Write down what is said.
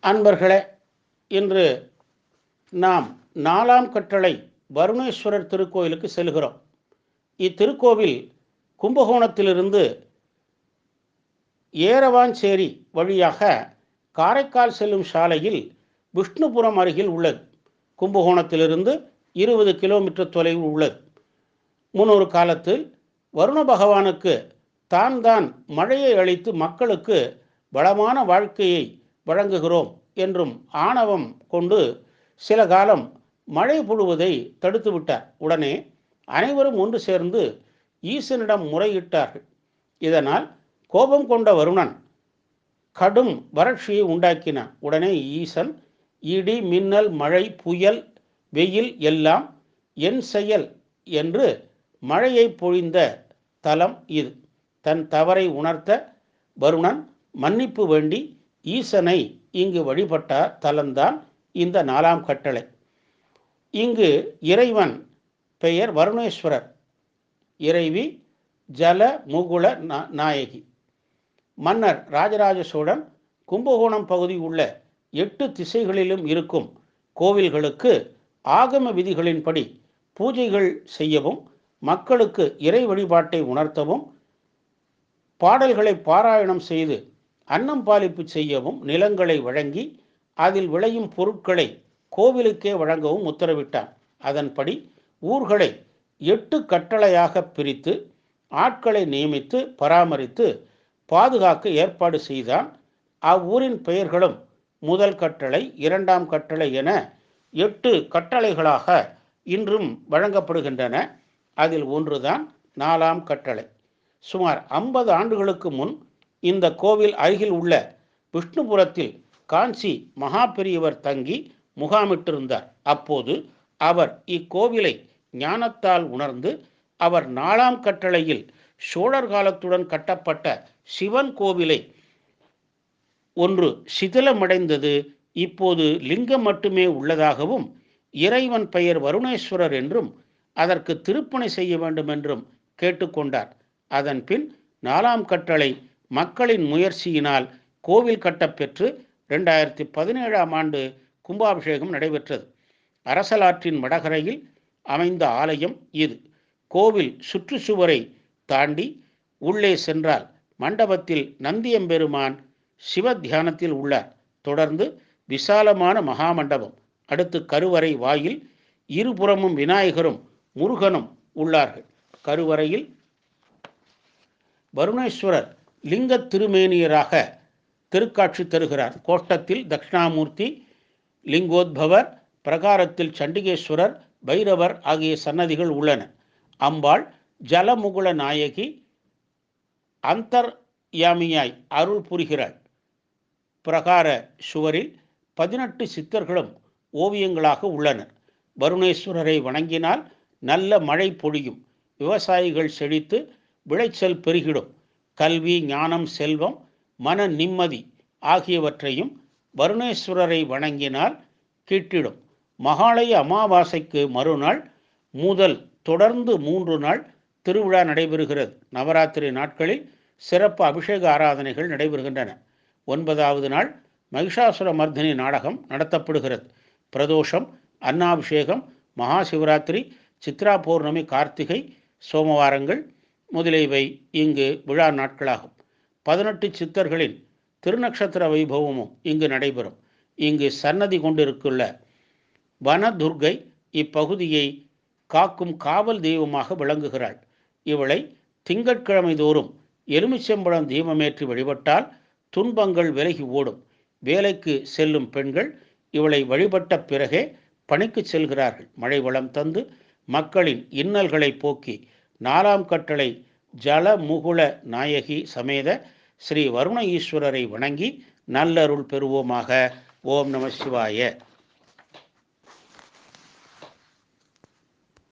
அன்பர்களே, இன்று நாம் 4ஆம் கட்டளை வருணேஸ்வரர் திருக்கோயிலுக்கு செல்கிறோம். இத்திருக்கோவில் கும்பகோணத்திலிருந்து ஏரவாஞ்சேரி வழியாக காரைக்கால் செல்லும் சாலையில் விஷ்ணுபுரம் அருகில் உள்ளது. கும்பகோணத்திலிருந்து 20 கிலோமீட்டர் தொலைவில் உள்ளது. முன்னொரு காலத்தில் வருண பகவானுக்கு தான் மழையை அளித்து மக்களுக்கு வளமான வாழ்க்கையை வழங்குகிறோம் என்றும் ஆணவம் கொண்டு சில காலம் மழை பொழிவதை தடுத்து விட்டார். உடனே அனைவரும் ஒன்று சேர்ந்து ஈசனிடம் முறையிட்டார்கள். இதனால் கோபம் கொண்ட வருணன் கடும் வறட்சியை உண்டாக்கினான். உடனே ஈசன் இடி, மின்னல், மழை, புயல், வெயில் எல்லாம் என் செயல் என்று மழையை பொழிந்த தலம் இது. தன் தவறை உணர்த்த வருணன் மன்னிப்பு வேண்டி ஈசனை இங்கு வழிபட்ட தலம்தான் இந்த 4ஆம் கட்டளை. இங்கு இறைவன் பெயர் வருணேஸ்வரர், இறைவி ஜல முகுல நாயகி. மன்னர் ராஜராஜ சோழன் கும்பகோணம் பகுதி உள்ள 8 திசைகளிலும் இருக்கும் கோவில்களுக்கு ஆகம விதிகளின்படி பூஜைகள் செய்யவும், மக்களுக்கு இறை வழிபாட்டை உணர்த்தவும், பாடல்களை பாராயணம் செய்து அன்னம் பாலிப்பு செய்யவும் நிலங்களை வழங்கி அதில் விளையும் பொருட்களை கோவிலுக்கே வழங்கவும் உத்தரவிட்டான். அதன்படி ஊர்களை 8 கட்டளையாக பிரித்து ஆட்களை நியமித்து பராமரித்து பாதுகாக்க ஏற்பாடு செய்தான். அவ்வூரின் பெயர்களும் முதல் கட்டளை, 2ஆம் கட்டளை என 8 கட்டளைகளாக இன்றும் வழங்கப்படுகின்றன. அதில் ஒன்றுதான் 4ஆம் கட்டளை. சுமார் 50 ஆண்டுகளுக்கு முன் இந்த கோவில் அருகில் உள்ள விஷ்ணுபுரத்தில் காஞ்சி மகா பெரியவர் தங்கி முகாமிட்டிருந்தார். அப்போது அவர் இக்கோவிலை ஞானத்தால் உணர்ந்து அவர் 4ஆம் கட்டளையில் சோழர் காலத்துடன் கட்டப்பட்ட சிவன் கோவிலை ஒன்று சிதிலமடைந்தது, இப்போது லிங்கம் மட்டுமே உள்ளதாகவும், இறைவன் பெயர் வருணேஸ்வரர் என்றும் அதற்கு திருப்பணி செய்ய வேண்டும் என்றும் கேட்டுக்கொண்டார். அதன் பின் 4ஆம் கட்டளை மக்களின் முயற்சியினால் கோவில் கட்டப்பெற்று 2017ஆம் ஆண்டு கும்பாபிஷேகம் நடைபெற்றது. அரசலாற்றின் வடகரையில் அமைந்த ஆலயம் இது. கோவில் சுற்றுச்சுவரை தாண்டி உள்ளே சென்றால் மண்டபத்தில் நந்தியம்பெருமான் சிவ தியானத்தில் உள்ளார். தொடர்ந்து விசாலமான மகாமண்டபம், அடுத்து கருவறை வாயில், இருபுறமும் விநாயகரும் முருகனும் உள்ளார்கள். கருவறையில் வருணேஸ்வரர் லிங்க திருமேனியராக திருக்காட்சி தருகிறார். கோஷ்டத்தில் தட்சிணாமூர்த்தி, லிங்கோத்பவர், பிரகாரத்தில் சண்டிகேஸ்வரர், பைரவர் ஆகிய சன்னதிகள் உள்ளன. அம்பாள் ஜலமுகுல நாயகி அந்தர்யாமியாய் அருள் புரிகிறாள். பிரகார சுவரில் 18 சித்தர்களும் ஓவியங்களாக உள்ளனர். வருணேஸ்வரரை வணங்கினால் நல்ல மழை பொழியும், விவசாயிகள் செழித்து விளைச்சல் பெருகிடும், கல்வி, ஞானம், செல்வம், மன நிம்மதி ஆகியவற்றையும் வருணேஸ்வரரை வணங்கினால் கிட்டிடும். மகாலய அமாவாசைக்கு மறுநாள் முதல் தொடர்ந்து 3 நாள் திருவிழா நடைபெறுகிறது. நவராத்திரி நாட்களில் சிறப்பு அபிஷேக ஆராதனைகள் நடைபெறுகின்றன. 9வது நாள் மகிஷாசுர மர்தினி நாடகம் நடத்தப்படுகிறது. பிரதோஷம், அன்னாபிஷேகம், மகா சிவராத்திரி, சித்ரா பௌர்ணமி, கார்த்திகை, சோமவாரங்கள் முதலியவை இங்கு விழா நாட்களாகும். 18 சித்தர்களின் திருநக்ஷத்திர வைபவமும் இங்கு நடைபெறும். இங்கு சன்னதி கொண்டிருக்குள்ள வனதுர்கை இப்பகுதியை காக்கும் காவல் தெய்வமாக விளங்குகிறாள். இவளை திங்கட்கிழமை தோறும் எலுமிச்சம்பழம் தீபமேற்றி வழிபட்டால் துன்பங்கள் விலகி ஓடும். வேலைக்கு செல்லும் பெண்கள் இவளை வழிபட்ட பிறகே பணிக்கு செல்கிறார்கள். மழை வளம் தந்து மக்களின் இன்னல்களை போக்கி 4ஆம் கட்டளை ஜலமுகுல நாயகி சமேத ஸ்ரீ வருண ஈஸ்வரரை வணங்கி நல்லருள் பெறுவோமாக. ஓம் நம சிவாய.